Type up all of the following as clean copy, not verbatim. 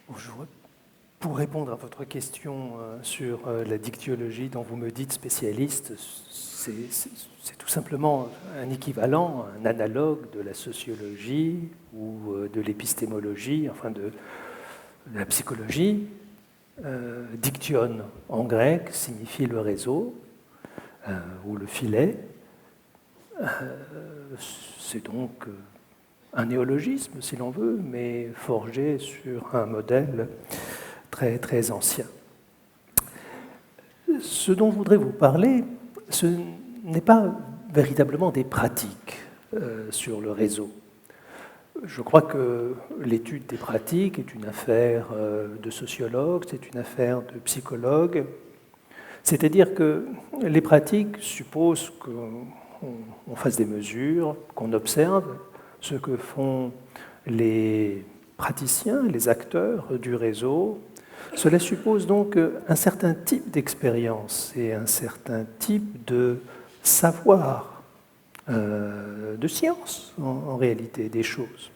Bonjour. Pour répondre à votre question sur la dictyologie dont vous me dites spécialiste, c'est tout simplement un équivalent, un analogue de la sociologie ou de l'épistémologie, enfin de la psychologie. Dictyon en grec signifie le réseau ou le filet. C'est donc un néologisme, si l'on veut, mais forgé sur un modèle très, très ancien. Ce dont je voudrais vous parler, ce n'est pas véritablement des pratiques sur le réseau. Je crois que l'étude des pratiques est une affaire de sociologue, c'est une affaire de psychologue. C'est-à-dire que les pratiques supposent qu'on fasse des mesures, qu'on observe ce que font les praticiens, les acteurs du réseau. Cela suppose donc un certain type d'expérience et un certain type de savoir, de science en réalité des choses.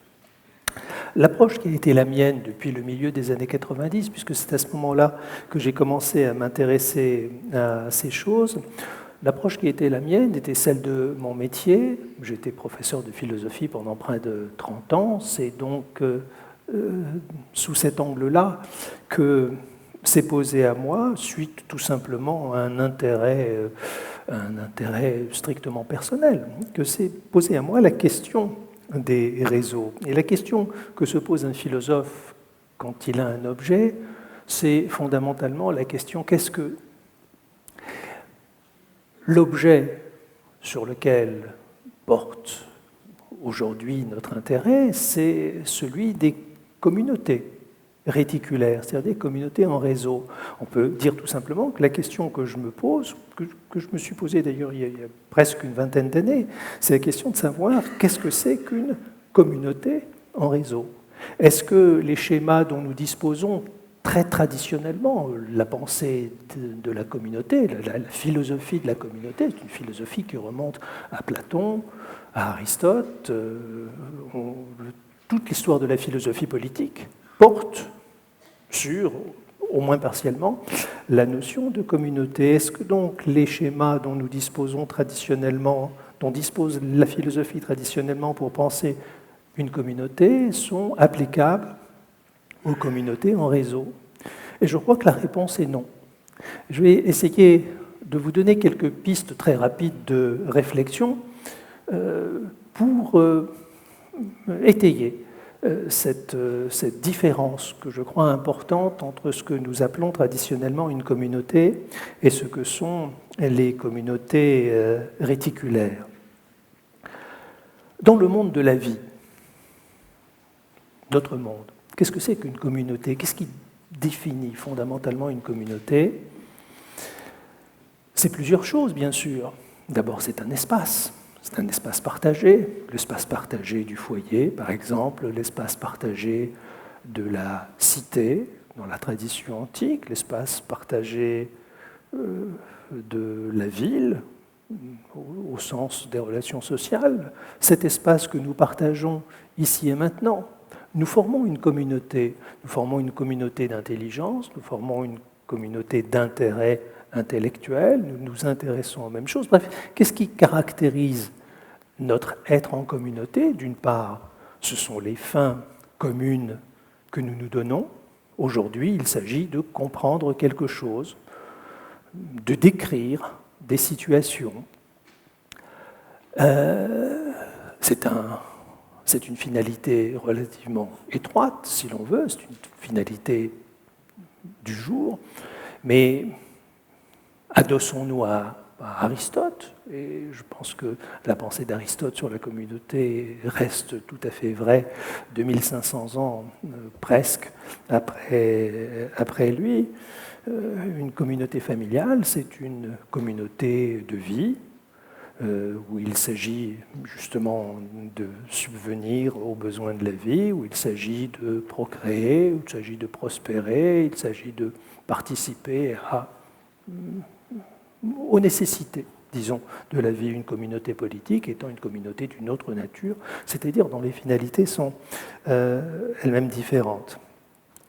L'approche qui a été la mienne depuis le milieu des années 90, puisque c'est à ce moment-là que j'ai commencé à m'intéresser à ces choses, l'approche qui était la mienne était celle de mon métier. J'étais professeur de philosophie pendant près de 30 ans. C'est donc sous cet angle-là que s'est posé à moi, suite tout simplement à un intérêt strictement personnel, que s'est posé à moi la question des réseaux. Et la question que se pose un philosophe quand il a un objet, c'est fondamentalement la question qu'est-ce que l'objet sur lequel porte aujourd'hui notre intérêt, c'est celui des communautés réticulaires, c'est-à-dire des communautés en réseau. On peut dire tout simplement que la question que je me pose, que je me suis posée d'ailleurs il y a presque une vingtaine d'années, c'est la question de savoir qu'est-ce que c'est qu'une communauté en réseau. Est-ce que les schémas dont nous disposons très traditionnellement, la pensée de la communauté, la philosophie de la communauté, c'est une philosophie qui remonte à Platon, à Aristote, toute l'histoire de la philosophie politique porte sur, au moins partiellement, la notion de communauté. Est-ce que donc les schémas dont nous disposons traditionnellement, dont dispose la philosophie traditionnellement pour penser une communauté, sont applicables aux communautés en réseau? Et je crois que la réponse est non. Je vais essayer de vous donner quelques pistes très rapides de réflexion pour étayer cette différence que je crois importante entre ce que nous appelons traditionnellement une communauté et ce que sont les communautés réticulaires. Dans le monde de la vie, notre monde, qu'est-ce que c'est qu'une communauté? Qu'est-ce qui définit fondamentalement une communauté? C'est plusieurs choses, bien sûr. D'abord, c'est un espace. C'est un espace partagé, l'espace partagé du foyer, par exemple, l'espace partagé de la cité, dans la tradition antique, l'espace partagé de la ville, au sens des relations sociales, cet espace que nous partageons ici et maintenant. Nous formons une communauté d'intelligence, nous formons une communauté d'intérêt intellectuel, nous nous intéressons aux mêmes choses. Bref, qu'est-ce qui caractérise notre être en communauté? D'une part, ce sont les fins communes que nous nous donnons. Aujourd'hui, il s'agit de comprendre quelque chose, de décrire des situations. C'est une finalité relativement étroite, si l'on veut, c'est une finalité du jour, mais adossons-nous à Aristote, et je pense que la pensée d'Aristote sur la communauté reste tout à fait vraie 2500 ans presque après lui. Une communauté familiale, c'est une communauté de vie où il s'agit justement de subvenir aux besoins de la vie, où il s'agit de procréer, où il s'agit de prospérer, il s'agit de participer aux nécessités, disons, de la vie. Une communauté politique étant une communauté d'une autre nature, c'est-à-dire dont les finalités sont elles-mêmes différentes.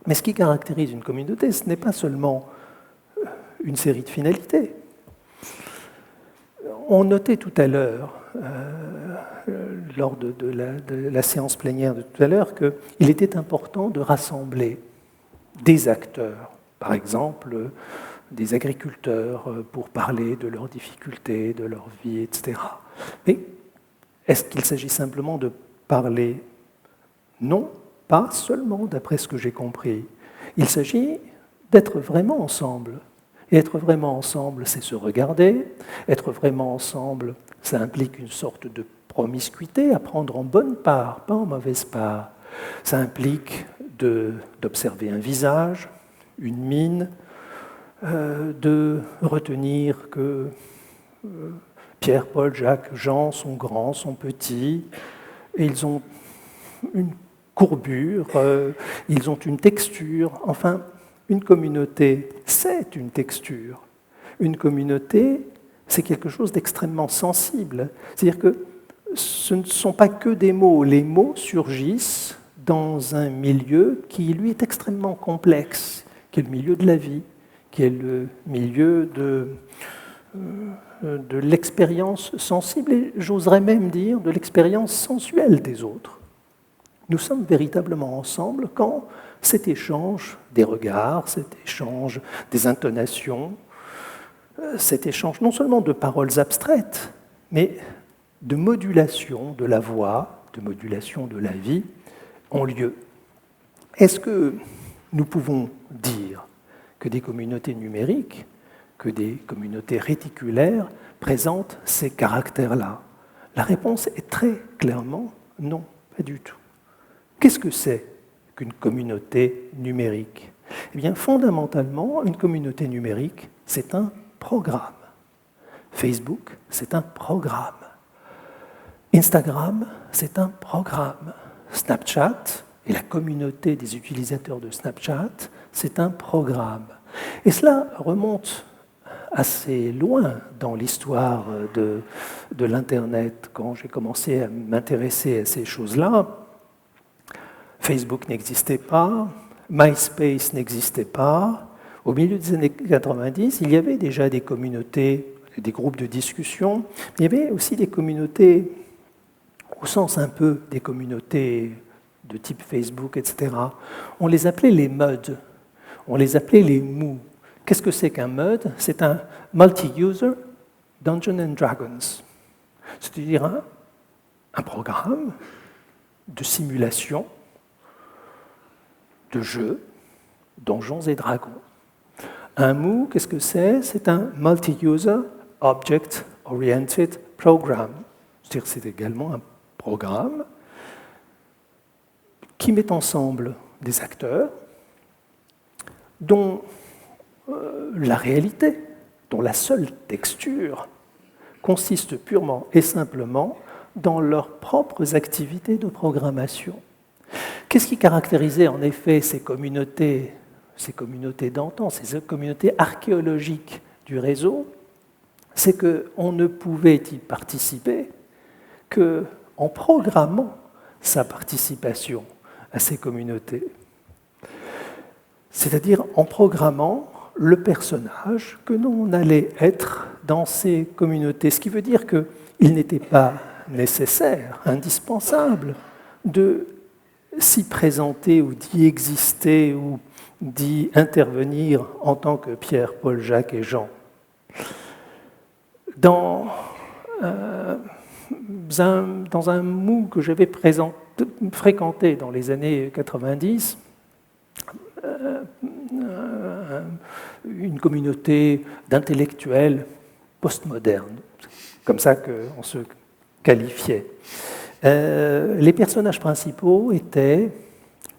Mais ce qui caractérise une communauté, ce n'est pas seulement une série de finalités. On notait tout à l'heure, lors de la séance plénière de tout à l'heure, qu'il était important de rassembler des acteurs, par exemple des agriculteurs, pour parler de leurs difficultés, de leur vie, etc. Mais est-ce qu'il s'agit simplement de parler? Non, pas seulement, d'après ce que j'ai compris. Il s'agit d'être vraiment ensemble. Et être vraiment ensemble, c'est se regarder. Être vraiment ensemble, ça implique une sorte de promiscuité à prendre en bonne part, pas en mauvaise part. Ça implique d'observer un visage, une mine, de retenir que Pierre, Paul, Jacques, Jean sont grands, sont petits, et ils ont une courbure, ils ont une texture. Enfin, une communauté, c'est une texture. Une communauté, c'est quelque chose d'extrêmement sensible. C'est-à-dire que ce ne sont pas que des mots. Les mots surgissent dans un milieu qui, lui, est extrêmement complexe, qui est le milieu de la vie, qui est le milieu de l'expérience sensible, et j'oserais même dire de l'expérience sensuelle des autres. Nous sommes véritablement ensemble quand cet échange des regards, cet échange des intonations, cet échange non seulement de paroles abstraites, mais de modulation de la voix, de modulation de la vie, ont lieu. Est-ce que nous pouvons dire que des communautés numériques, que des communautés réticulaires présentent ces caractères-là? La réponse est très clairement non, pas du tout. Qu'est-ce que c'est qu'une communauté numérique? Eh bien, fondamentalement, une communauté numérique, c'est un programme. Facebook, c'est un programme. Instagram, c'est un programme. Snapchat et la communauté des utilisateurs de Snapchat, c'est un programme. Et cela remonte assez loin dans l'histoire de l'Internet. Quand j'ai commencé à m'intéresser à ces choses-là, Facebook n'existait pas, MySpace n'existait pas. Au milieu des années 90, il y avait déjà des communautés, des groupes de discussion, mais il y avait aussi des communautés, au sens un peu des communautés de type Facebook, etc. On les appelait les MUD, on les appelait les MOO. Qu'est-ce que c'est qu'un MUD? C'est un Multi-User Dungeons and Dragons, c'est-à-dire un programme de simulation de jeux, Donjons et Dragons. Un MOO, qu'est-ce que c'est? C'est un Multi-User Object Oriented Program. C'est-à-dire que c'est également un programme qui met ensemble des acteurs dont la réalité, dont la seule texture consiste purement et simplement dans leurs propres activités de programmation. Qu'est-ce qui caractérisait en effet ces communautés d'antan, ces communautés archéologiques du réseau? C'est qu'on ne pouvait y participer qu'en programmant sa participation à ces communautés. C'est-à-dire en programmant le personnage que l'on allait être dans ces communautés. Ce qui veut dire qu'il n'était pas nécessaire, indispensable, de s'y présenter ou d'y exister ou d'y intervenir en tant que Pierre, Paul, Jacques et Jean. Dans un MOO que j'avais fréquenté dans les années 90, une communauté d'intellectuels postmodernes, comme ça qu'on se qualifiait. Les personnages principaux étaient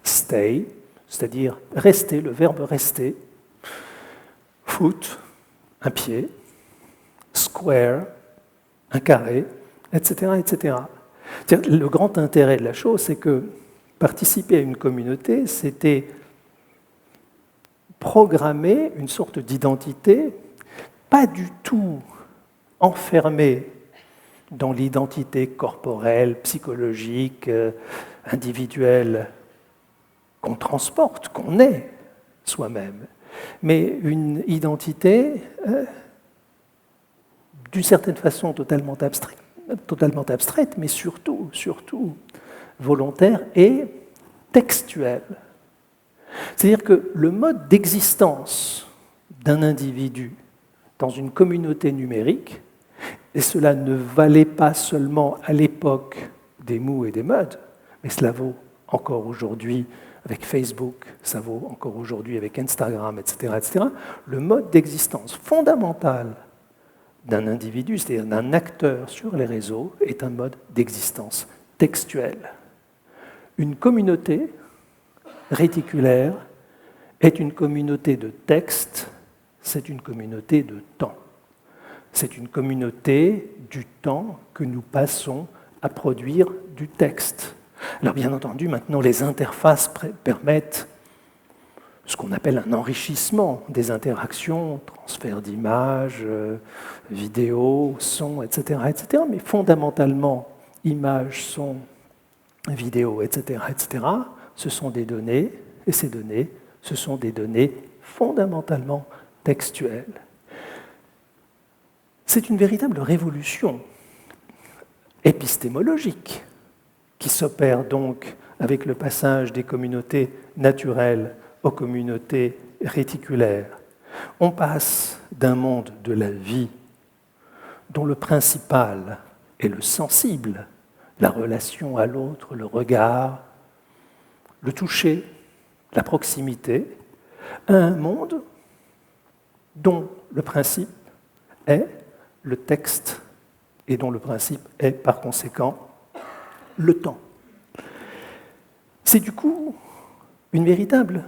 stay, c'est-à-dire rester, le verbe rester, foot, un pied, square, un carré, etc., etc. Le grand intérêt de la chose, c'est que participer à une communauté, c'était programmer une sorte d'identité, pas du tout enfermée dans l'identité corporelle, psychologique, individuelle qu'on transporte, qu'on est soi-même, mais une identité d'une certaine façon totalement abstraite, mais surtout volontaire et textuelle. C'est-à-dire que le mode d'existence d'un individu dans une communauté numérique, et cela ne valait pas seulement à l'époque des MOOC et des MUD, mais cela vaut encore aujourd'hui avec Facebook, ça vaut encore aujourd'hui avec Instagram, etc., le mode d'existence fondamental d'un individu, c'est-à-dire d'un acteur sur les réseaux, est un mode d'existence textuel. Une communauté réticulaire est une communauté de texte, c'est une communauté de temps. C'est une communauté du temps que nous passons à produire du texte. Alors bien entendu, maintenant les interfaces permettent ce qu'on appelle un enrichissement des interactions, transfert d'images, vidéos, sons, etc., mais fondamentalement, images, sons, vidéos, etc., ce sont des données, et ces données, ce sont des données fondamentalement textuelles. C'est une véritable révolution épistémologique qui s'opère donc avec le passage des communautés naturelles aux communautés réticulaires. On passe d'un monde de la vie dont le principal est le sensible, la relation à l'autre, le regard, le toucher, la proximité, à un monde dont le principe est le texte et dont le principe est par conséquent le temps. C'est du coup une véritable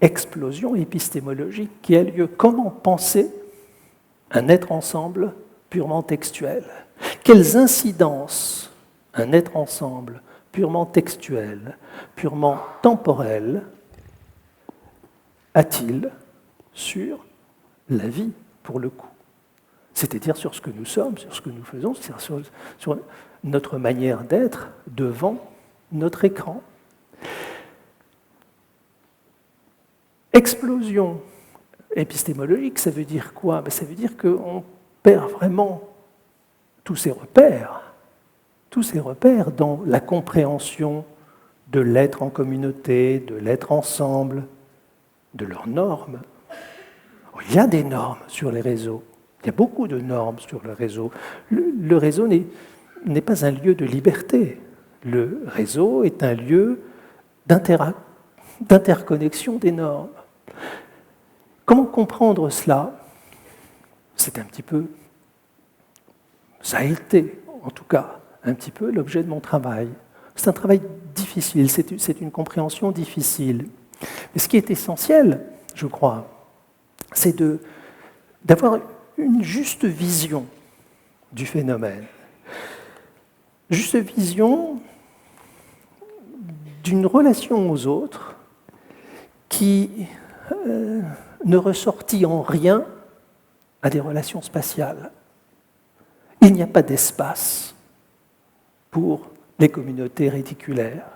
explosion épistémologique qui a lieu. Comment penser un être ensemble purement textuel? Quelles incidences un être ensemble purement textuel, purement temporel, a-t-il sur la vie, pour le coup? C'est-à-dire sur ce que nous sommes, sur ce que nous faisons, sur notre manière d'être devant notre écran. Explosion épistémologique, ça veut dire quoi? Ça veut dire qu'on perd vraiment tous ces repères dans la compréhension de l'être en communauté, de l'être ensemble, de leurs normes. Il y a des normes sur les réseaux, il y a beaucoup de normes sur le réseau. Le réseau n'est pas un lieu de liberté, le réseau est un lieu d'interconnexion des normes. Comment comprendre cela? C'est un petit peu, ça a été en tout cas, un petit peu l'objet de mon travail. C'est un travail difficile, c'est une compréhension difficile. Mais ce qui est essentiel, je crois, c'est d'avoir une juste vision du phénomène. Juste vision d'une relation aux autres qui ne ressortit en rien à des relations spatiales. Il n'y a pas d'espace pour les communautés réticulaires.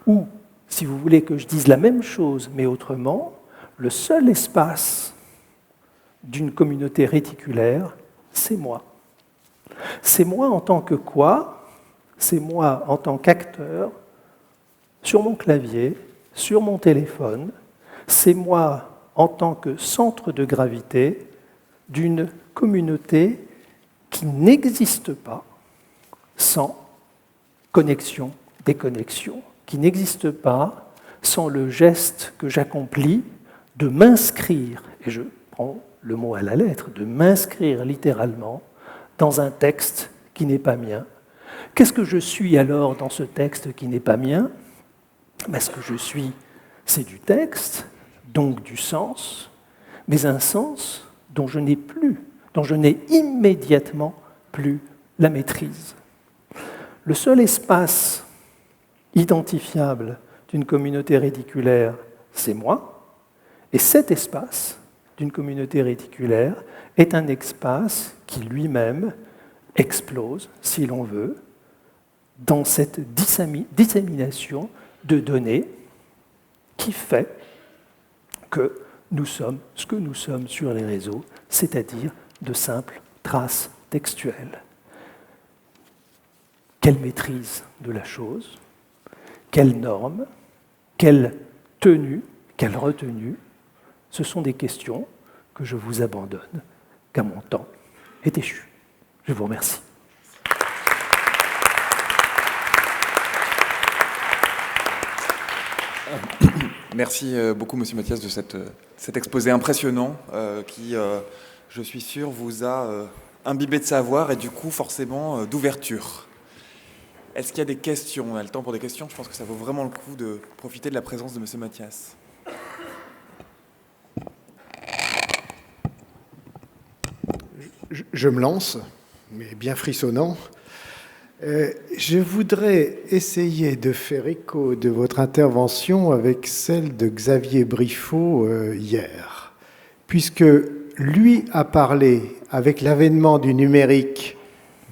Ou, si vous voulez que je dise la même chose, mais autrement, le seul espace d'une communauté réticulaire, c'est moi. C'est moi en tant que quoi? C'est moi en tant qu'acteur, sur mon clavier, sur mon téléphone. C'est moi en tant que centre de gravité d'une communauté qui n'existe pas sans connexion, déconnexion, qui n'existe pas sans le geste que j'accomplis de m'inscrire, et je prends le mot à la lettre, de m'inscrire littéralement dans un texte qui n'est pas mien. Qu'est-ce que je suis alors dans ce texte qui n'est pas mien? Ce que je suis, c'est du texte, donc du sens, mais un sens dont je n'ai plus, dont je n'ai immédiatement plus la maîtrise. Le seul espace identifiable d'une communauté réticulaire, c'est moi, et cet espace d'une communauté réticulaire est un espace qui lui-même explose, si l'on veut, dans cette dissémination de données qui fait que nous sommes ce que nous sommes sur les réseaux, c'est-à-dire de simples traces textuelles. Quelle maîtrise de la chose, quelle norme, quelle tenue, quelle retenue, ce sont des questions que je vous abandonne, car mon temps est échu. Je vous remercie. Merci beaucoup, Monsieur Mathias, de cet exposé impressionnant qui, je suis sûr, vous a imbibé de savoir et du coup, forcément, d'ouverture. Est-ce qu'il y a des questions? On a le temps pour des questions. Je pense que ça vaut vraiment le coup de profiter de la présence de Monsieur Mathias. Je me lance, mais bien frissonnant. Je voudrais essayer de faire écho de votre intervention avec celle de Xavier Briffaut hier, puisque lui a parlé, avec l'avènement du numérique,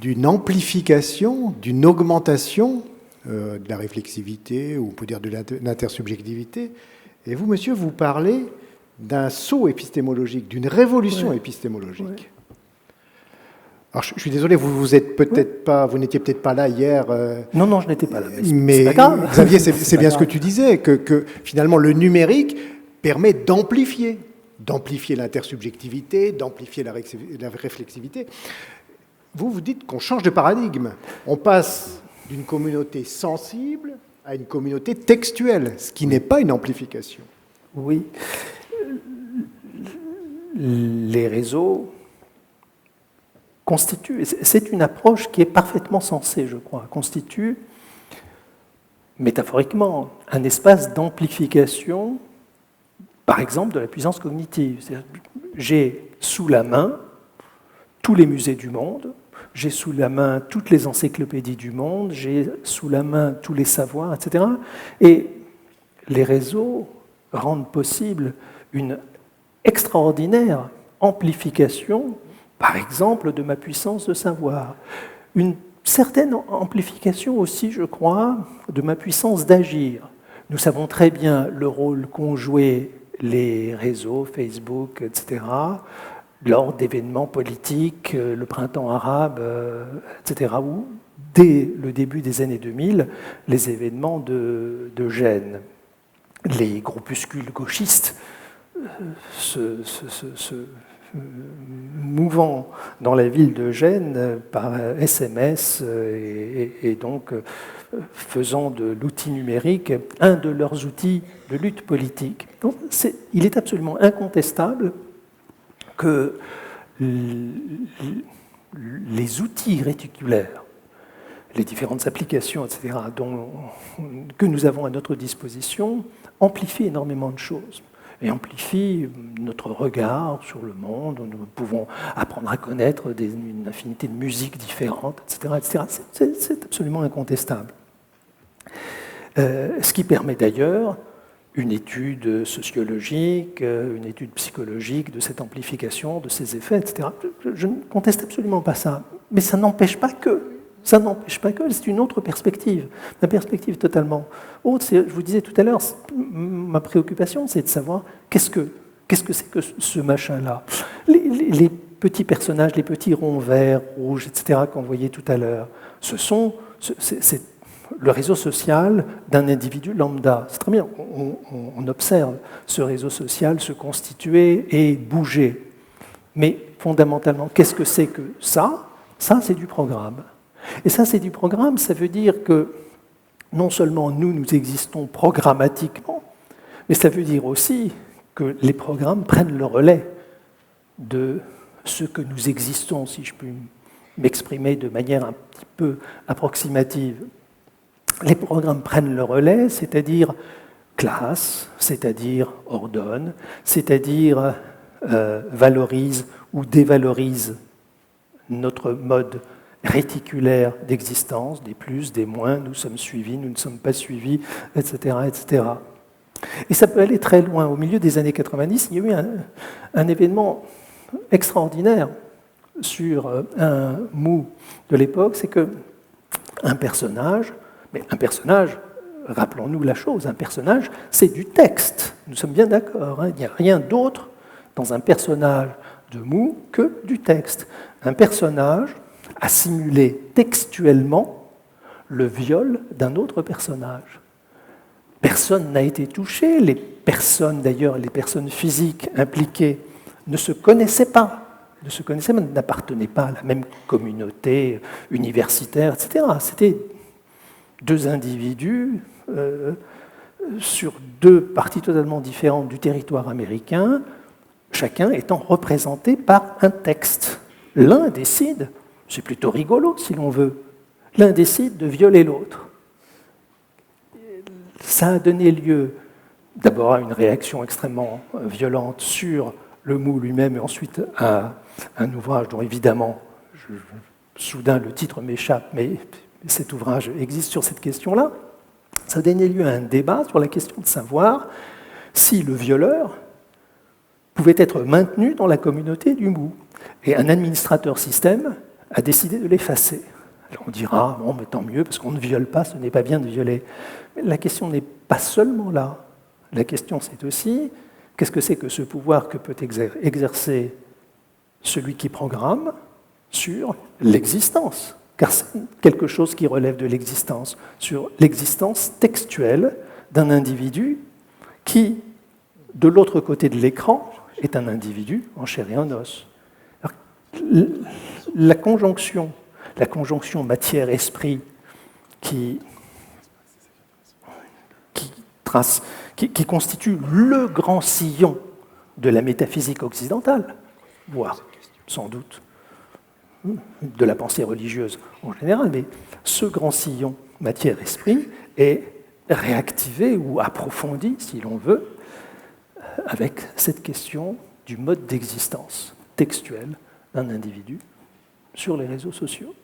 d'une amplification, d'une augmentation de la réflexivité, ou on peut dire de l'intersubjectivité, et vous, monsieur, vous parlez d'un saut épistémologique, d'une révolution épistémologique. Ouais. Alors, je suis désolé, vous n'étiez peut-être pas là hier. Non, je n'étais pas là. Mais c'est pas grave. Xavier, c'est bien ce que tu disais, que finalement le numérique permet d'amplifier l'intersubjectivité, d'amplifier la réflexivité. Vous dites qu'on change de paradigme. On passe d'une communauté sensible à une communauté textuelle, ce qui n'est pas une amplification. Oui. Les réseaux constituent, c'est une approche qui est parfaitement sensée, je crois, constitue métaphoriquement un espace d'amplification, par exemple, de la puissance cognitive. J'ai sous la main tous les musées du monde, j'ai sous la main toutes les encyclopédies du monde, j'ai sous la main tous les savoirs, etc. Et les réseaux rendent possible une extraordinaire amplification, par exemple, de ma puissance de savoir. Une certaine amplification aussi, je crois, de ma puissance d'agir. Nous savons très bien le rôle qu'ont joué les réseaux, Facebook, etc., lors d'événements politiques, le printemps arabe, etc., ou dès le début des années 2000, les événements de Gênes. Les groupuscules gauchistes mouvant dans la ville de Gênes par SMS et donc faisant de l'outil numérique un de leurs outils de lutte politique. Donc, il est absolument incontestable que les outils réticulaires, les différentes applications, etc., que nous avons à notre disposition, amplifient énormément de choses et amplifient notre regard sur le monde. Nous pouvons apprendre à connaître une infinité de musiques différentes, etc. etc. C'est absolument incontestable. Ce qui permet d'ailleurs une étude sociologique, une étude psychologique de cette amplification, de ces effets, etc. Je ne conteste absolument pas ça, mais ça n'empêche pas que. Ça n'empêche pas que, c'est une autre perspective, une perspective totalement autre. Je vous disais tout à l'heure, ma préoccupation, c'est de savoir qu'est-ce que c'est que ce machin-là. Les petits personnages, les petits ronds verts, rouges, etc., qu'on voyait tout à l'heure, c'est le réseau social d'un individu lambda. C'est très bien, on observe ce réseau social se constituer et bouger. Mais fondamentalement, qu'est-ce que c'est que ça? Ça, c'est du programme. Et ça, c'est du programme, ça veut dire que non seulement nous existons programmatiquement, mais ça veut dire aussi que les programmes prennent le relais de ce que nous existons, si je puis m'exprimer de manière un petit peu approximative. Les programmes prennent le relais, c'est-à-dire classent, c'est-à-dire ordonnent, c'est-à-dire valorisent ou dévalorisent notre mode réticulaire d'existence, des plus, des moins, nous sommes suivis, nous ne sommes pas suivis, etc., etc. Et ça peut aller très loin. Au milieu des années 90, il y a eu un événement extraordinaire sur un MOOC de l'époque, c'est qu'un personnage, mais un personnage rappelons-nous la chose, un personnage, c'est du texte. Nous sommes bien d'accord, hein, il n'y a rien d'autre dans un personnage de Mou que du texte. Un personnage a simulé textuellement le viol d'un autre personnage. Personne n'a été touché, les personnes, d'ailleurs, les personnes physiques impliquées ne se connaissaient pas, n'appartenaient pas à la même communauté universitaire, etc. C'était deux individus sur deux parties totalement différentes du territoire américain, chacun étant représenté par un texte. L'un décide, c'est plutôt rigolo si l'on veut, l'un décide de violer l'autre. Ça a donné lieu d'abord à une réaction extrêmement violente sur le Mou lui-même et ensuite à un ouvrage dont évidemment, soudain le titre m'échappe, mais cet ouvrage existe sur cette question-là. Ça a donné lieu à un débat sur la question de savoir si le violeur pouvait être maintenu dans la communauté du Mou. Et un administrateur système a décidé de l'effacer. Alors on dira, bon, mais tant mieux, parce qu'on ne viole pas, ce n'est pas bien de violer. Mais la question n'est pas seulement là. La question, c'est aussi, qu'est-ce que c'est que ce pouvoir que peut exercer celui qui programme sur l'existence? Car c'est quelque chose qui relève de l'existence, sur l'existence textuelle d'un individu qui, de l'autre côté de l'écran, est un individu en chair et en os. Alors, la conjonction matière-esprit qui constitue le grand sillon de la métaphysique occidentale, voire sans doute de la pensée religieuse en général, mais ce grand sillon matière-esprit est réactivé ou approfondi, si l'on veut, avec cette question du mode d'existence textuel d'un individu sur les réseaux sociaux.